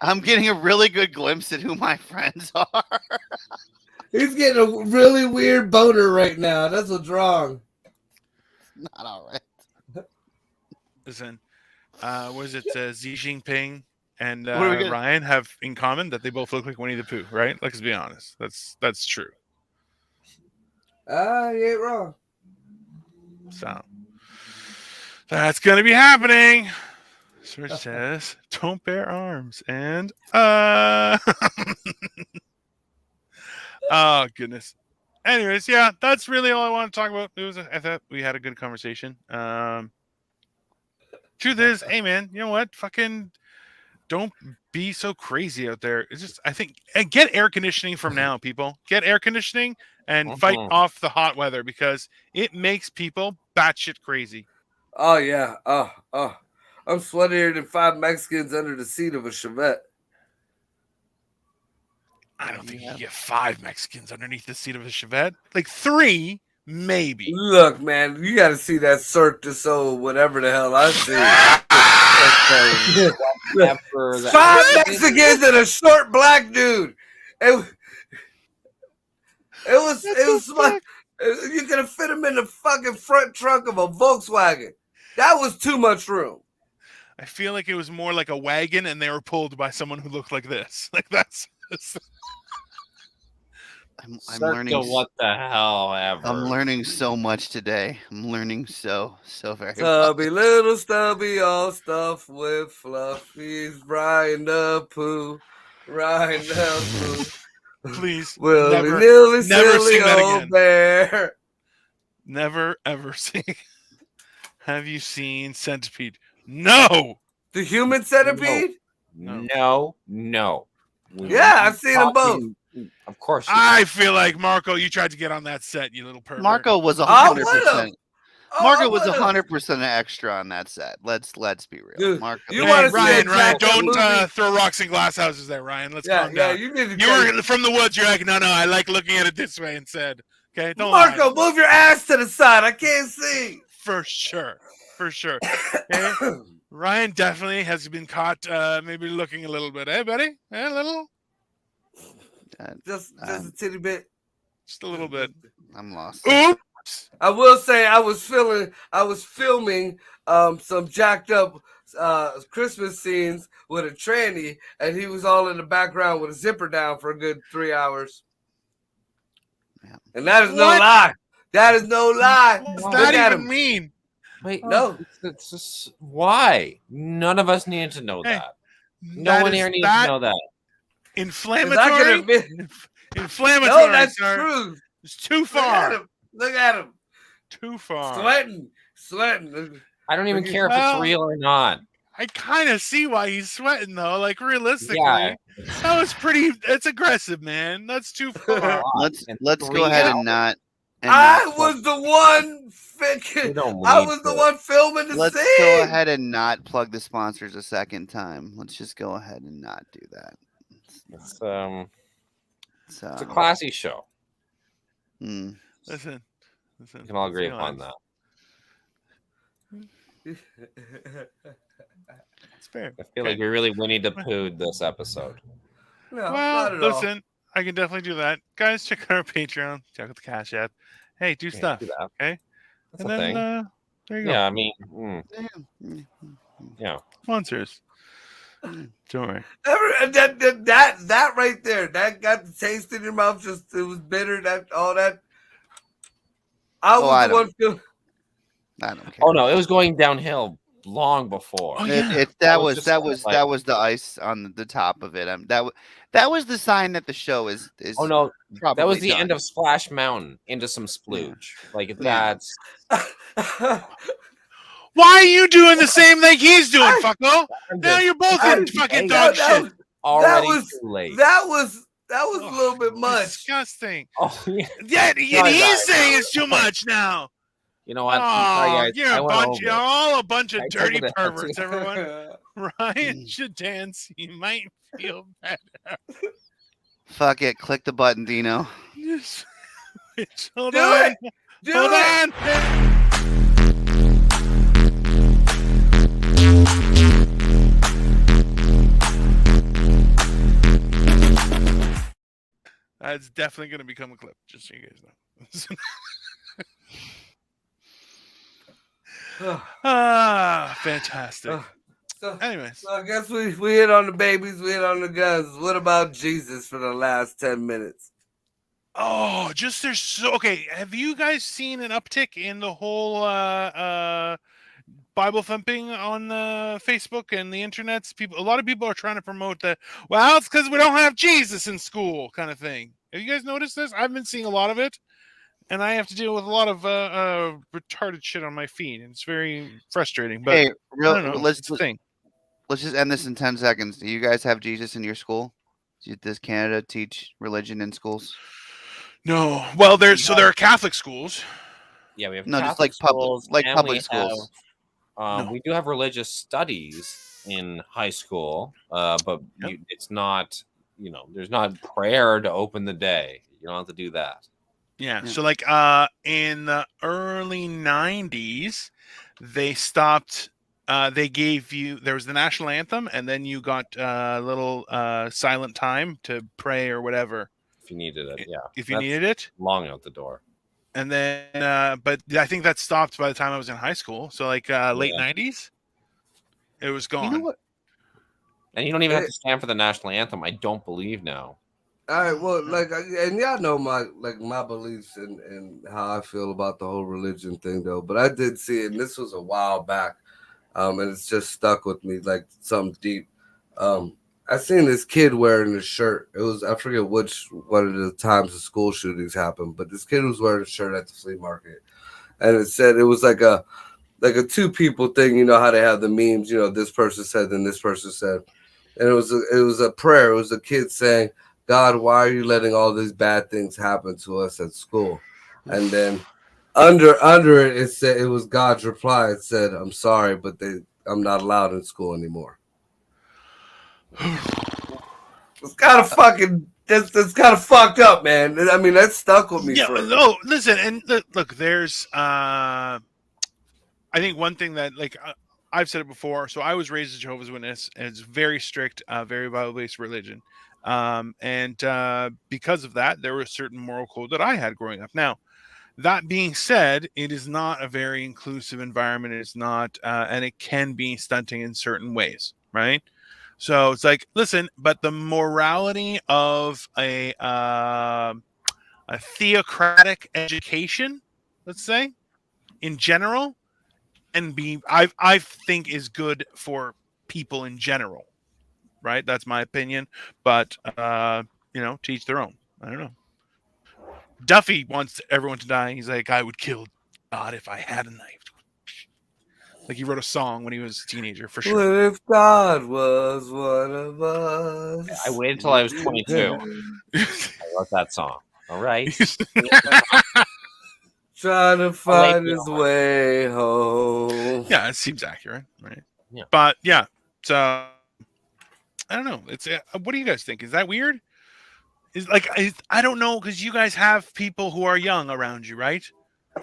I'm getting a really good glimpse at who my friends are. He's getting a really weird boner right now. That's what's wrong. Not all right. Listen, was it Xi Jinping and Ryan have in common that they both look like Winnie the Pooh, right? Let's be honest. That's true. You ain't wrong. So that's gonna be happening. Search says, "Don't bear arms," and oh goodness. Anyways, yeah, that's really all I want to talk about. I thought we had a good conversation. Truth is, hey man, you know what? Fucking don't be so crazy out there. It's just, I think, and get air conditioning from now, people. Get air conditioning and fight off the hot weather because it makes people batshit crazy. Oh yeah. Oh. I'm sweatier than 5 Mexicans under the seat of a Chevette. I don't think you get 5 Mexicans underneath the seat of a Chevette. Like 3, maybe. Look, man, you got to see that Cirque du Soleil, whatever the hell I see. 5 Mexicans and a short black dude. It was like you could have fit him in the fucking front trunk of a Volkswagen. That was too much room. I feel like it was more like a wagon, and they were pulled by someone who looked like this. Like that's. I'm learning. What the hell ever? I'm learning so much today. I'm learning so very. Stubby much. Little stubby, all stuffed with fluff. He's Ryan the Pooh. Ryan the Pooh. Please, never sing that again. Bear. Never ever sing. Have you seen Centipede? No. The Human Centipede? No. Yeah, I've seen them both. Of course. I feel like Marco, you tried to get on that set, you little pervert. Marco was 100%. Marco was 100% an extra on that set. Let's be real. Dude, Marco. You want to Ryan, don't throw rocks in glass houses there, Ryan. Let's calm down. You were from the woods. You're like, no, I like looking at it this way instead. Okay, don't Marco, move your ass to the side. I can't see. For sure. Okay? Ryan definitely has been caught maybe looking a little bit. Hey, buddy? A little? Just a I'm- titty bit. Just a little bit. I'm lost. Oops. I will say I was filming some jacked up Christmas scenes with a tranny, and he was all in the background with a zipper down for a good 3 hours. Yeah. And that is no What? lie. That is no lie. What's Look that at even him. mean? Wait, No. it's just, why? None of us needed to know Hey, that. No That one is here needs to that know that. 'Cause inflammatory. I can admit, Inflammatory. no, that's sir. true. It's too Look at far. him. Look at him. Too far. Sweating. I don't even Look at- care if Well, it's real or not. I kind of see why he's sweating though. Like realistically, Yeah. that was pretty. It's aggressive, man. That's too far. Let's And go 3 ahead hours. and not. I not was the one We don't I need was the to. one filming the Let's scene. go ahead and not plug the sponsors a second time. Let's just go ahead and not do that. It's So, a classy show. hmm. Listen. We can all let's agree be upon honest. that. It's fair. I feel like we really Winnie the Pooh this episode. No, Well, not at listen, I can definitely do that. Guys, check out our Patreon. Check out the Cash App. Hey, do Yeah, stuff. do that. Okay. That's And a then thing. there you go. Yeah, I mean, Yeah. Sponsors. Don't worry. all. That right there, that got the taste in your mouth. Just it was bitter. That all that. I was I the one film. I don't care. oh no, it was going downhill long before. Oh, It- yeah. it- That that was was just like- that was the ice on the top of it. That was the sign that the show is. Oh no, probably that was the done. end of Splash Mountain into some splooge. Like Yeah. that's Why are you doing the same thing he's doing, fucko? Now you're both I- in fucking that- dog that shit. already was- too late. that was a Ugh, little bit much. Disgusting. Oh, yeah. Yeah, Sorry, he's guys. saying it's too much now. You know what? I'm sorry, Oh, guys. you're I a went bunch. over You're it. all a bunch of I dirty took it out. perverts, everyone. Ryan should dance. You might feel better. Fuck it. Click the button, Dino. Just, hold Do on. it. Do Hold it. on. That's definitely going to become a clip, just so you guys know. Fantastic. So, Anyways, so I guess we hit on the babies, we hit on the guns. What about Jesus for the last 10 minutes? oh, just there's so okay. Have you guys seen an uptick in the whole Bible thumping on Facebook and the internets? A lot of people are trying to promote the well, it's because we don't have Jesus in school kind of thing. Have you guys noticed this? I've been seeing a lot of it, and I have to deal with a lot of retarded shit on my feed, and it's very frustrating. But Hey, I don't know. let's It's a thing. just end this in 10 seconds. Do you guys have Jesus in your school? Does Canada teach religion in schools? No, well, there are Catholic schools. Yeah, we have No, just Catholic like public- schools, like and public we schools. have, No. We do have religious studies in high school, but Yep. it's not. There's not prayer to open the day. You don't have to do that. Yeah. Yeah. So like in the early 90s, they stopped they gave you there was the national anthem and then you got a little silent time to pray or whatever If you needed it, yeah. if you That's needed it. long out the door. And then but I think that stopped by the time I was in high school. So like late 90s it was gone. You know what? And you don't even have to stand for the national anthem. I don't believe now. All right, well, and y'all know my beliefs and how I feel about the whole religion thing, though. But I did see it, and this was a while back, and it's just stuck with me like something deep. I seen this kid wearing a shirt. It was I forget which one of the times the school shootings happened, but this kid was wearing a shirt at the flea market, and it said it was like a two people thing. You know how they have the memes. You know, this person said, then this person said, and it was a prayer. It was a kid saying, God, why are you letting all these bad things happen to us at school? And then under it, it said it was God's reply. It said, I'm sorry, but I'm not allowed in school anymore. It's kind of fucking that's kind of fucked up, man. I mean, that stuck with me. Yeah, for no, listen, and look, there's I think one thing that like I've said it before. So I was raised as a Jehovah's Witness, and it's very strict, very Bible-based religion. And because of that, there was a certain moral code that I had growing up. Now, that being said, it is not a very inclusive environment. It's not, and it can be stunting in certain ways, right? So it's like, listen, but the morality of a theocratic education, let's say, in general, and I think is good for people in general, right? That's my opinion, but to each their own. I don't know. Duffy wants everyone to die. He's like, I would kill God if I had a knife. Like he wrote a song when he was a teenager, for sure. What if God was one of us? I waited until I was 22. I wrote that song. All right. Trying to find his way home. Yeah, it seems accurate, right? Yeah. But yeah, so I don't know. It's what do you guys think? Is that weird? I don't know, because you guys have people who are young around you, right?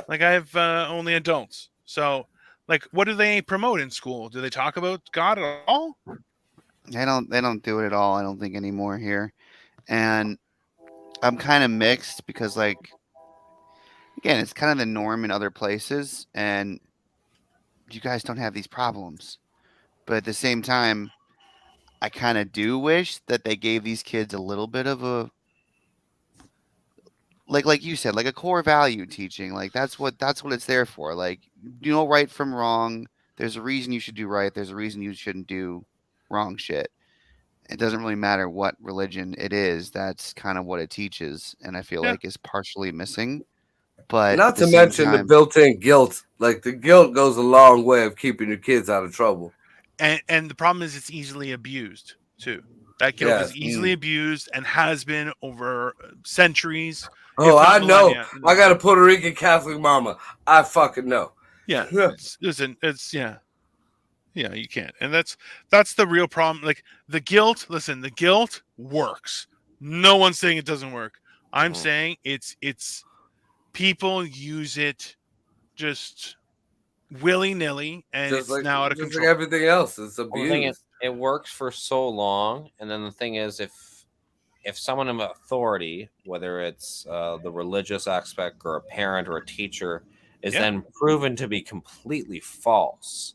Like I have only adults. So like, what do they promote in school? Do they talk about God at all? They don't do it at all, I don't think, anymore here. And I'm kind of mixed because, like, again, it's kind of the norm in other places, and you guys don't have these problems. But at the same time, I kind of do wish that they gave these kids a little bit of a, like you said, like a core value teaching. Like that's what it's there for. Like, you know, right from wrong. There's a reason you should do right. There's a reason you shouldn't do wrong shit. It doesn't really matter what religion it is. That's kind of what it teaches, and I feel like is partially missing. But not to mention the built-in guilt. Like the guilt goes a long way of keeping your kids out of trouble. And the problem is it's easily abused too. That guilt is easily abused and has been over centuries. Oh, I know. I got a Puerto Rican Catholic mama. I fucking know. Yeah. Listen, it's yeah, you can't. And that's the real problem. Like the guilt, listen, the guilt works. No one's saying it doesn't work. I'm saying it's people use it just willy-nilly, and just it's now out of control. Like everything else, it's abused. It works for so long, and then the thing is, if someone of authority, whether it's the religious aspect or a parent or a teacher, is then proven to be completely false,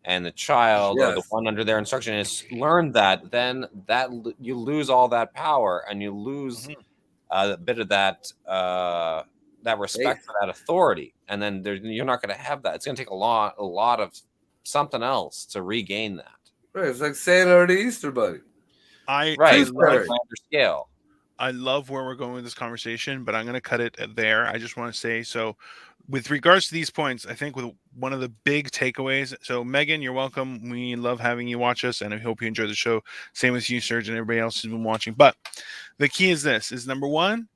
and the child or the one under their instruction has learned that, then that you lose all that power, and you lose a bit of that respect for that authority, and then you're not going to have that. It's going to take a lot of something else to regain that. Right, it's like Santa or the Easter Bunny. I love where we're going with this conversation, but I'm going to cut it there. I just want to say, so with regards to these points, I think with one of the big takeaways. So Megan, you're welcome. We love having you watch us, and I hope you enjoy the show. Same with you, Serge, and everybody else who's been watching. But the key is this: is number one,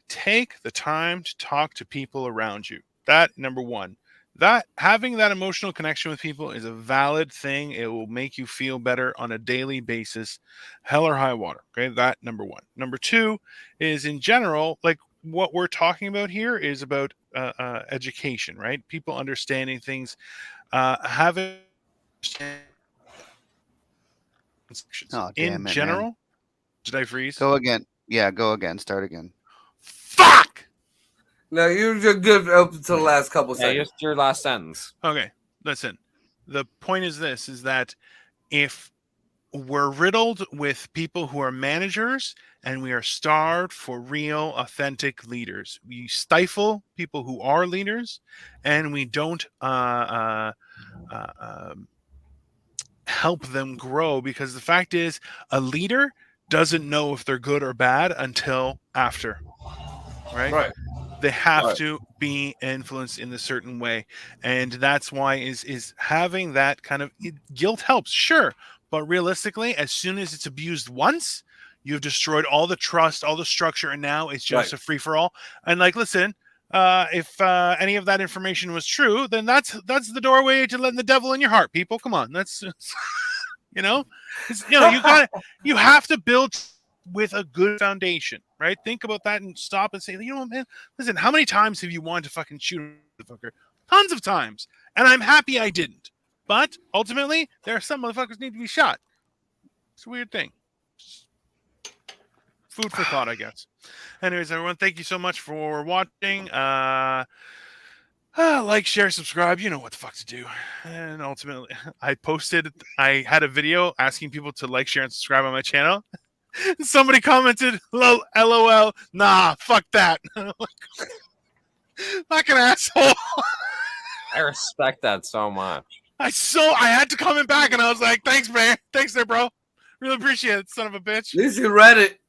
take the time to talk to people around you. That number one. That having that emotional connection with people is a valid thing. It will make you feel better on a daily basis, hell or high water. Okay, that number one. Number two is, in general, like what we're talking about here is about education, right? People understanding things, having in general. Man. Did I freeze? Go again. Yeah, go again. Start again. Fuck. No, you're good up until the last couple seconds. Yeah, just your last sentence. Okay, listen. The point is this, is that if we're riddled with people who are managers and we are starved for real, authentic leaders, we stifle people who are leaders, and we don't help them grow, because the fact is a leader doesn't know if they're good or bad until after. Right. They have to be influenced in a certain way, and that's why is having that kind of guilt helps, sure, but realistically, as soon as it's abused once, you've destroyed all the trust, all the structure, and now it's just a free for all. And like, listen, if any of that information was true, then that's the doorway to letting the devil in your heart. People, come on, that's you have to build with a good foundation, right? Think about that and stop and say, you know what, man, listen, how many times have you wanted to fucking shoot a motherfucker? Tons of times. And I'm happy I didn't. But ultimately, there are some motherfuckers need to be shot. It's a weird thing. food for thought, I guess. Anyways, everyone, thank you so much for watching. Like, share, subscribe. You know what the fuck to do. And ultimately, I had a video asking people to like, share, and subscribe on my channel. Somebody commented, LOL, nah, fuck that. Like an asshole. I respect that so much. I had to comment back, and I was like, thanks, man. Thanks there, bro. Really appreciate it, son of a bitch. At least you read it.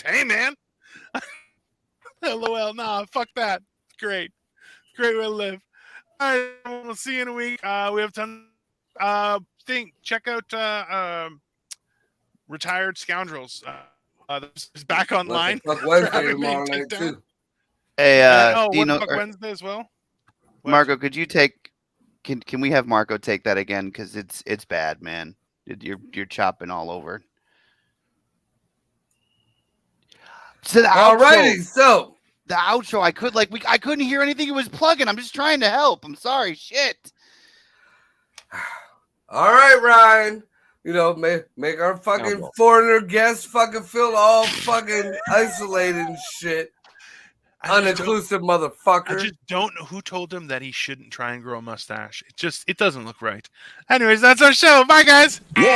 Hey, man. LOL, nah, fuck that. Great. Great way to live. All right, we'll see you in a week. We have tons. Check out Retired Scoundrels. It's back online. Fuck Wednesday tomorrow night too. Hey, Wednesday as well. Marco, could you take? Can we have Marco take that again? Because it's bad, man. You're chopping all over. So Alrighty, so the outro, I couldn't hear anything it was plugging. I'm just trying to help. I'm sorry, shit. all right, Ryan. You know, make our fucking foreigner guests fucking feel all fucking isolated and shit. Uninclusive motherfucker. I just don't know who told him that he shouldn't try and grow a mustache. It doesn't look right. Anyways, that's our show. Bye, guys. 1, 2,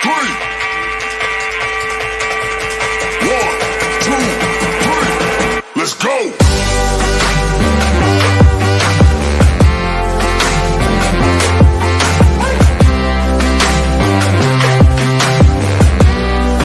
3. 1, 2, 3. Let's go.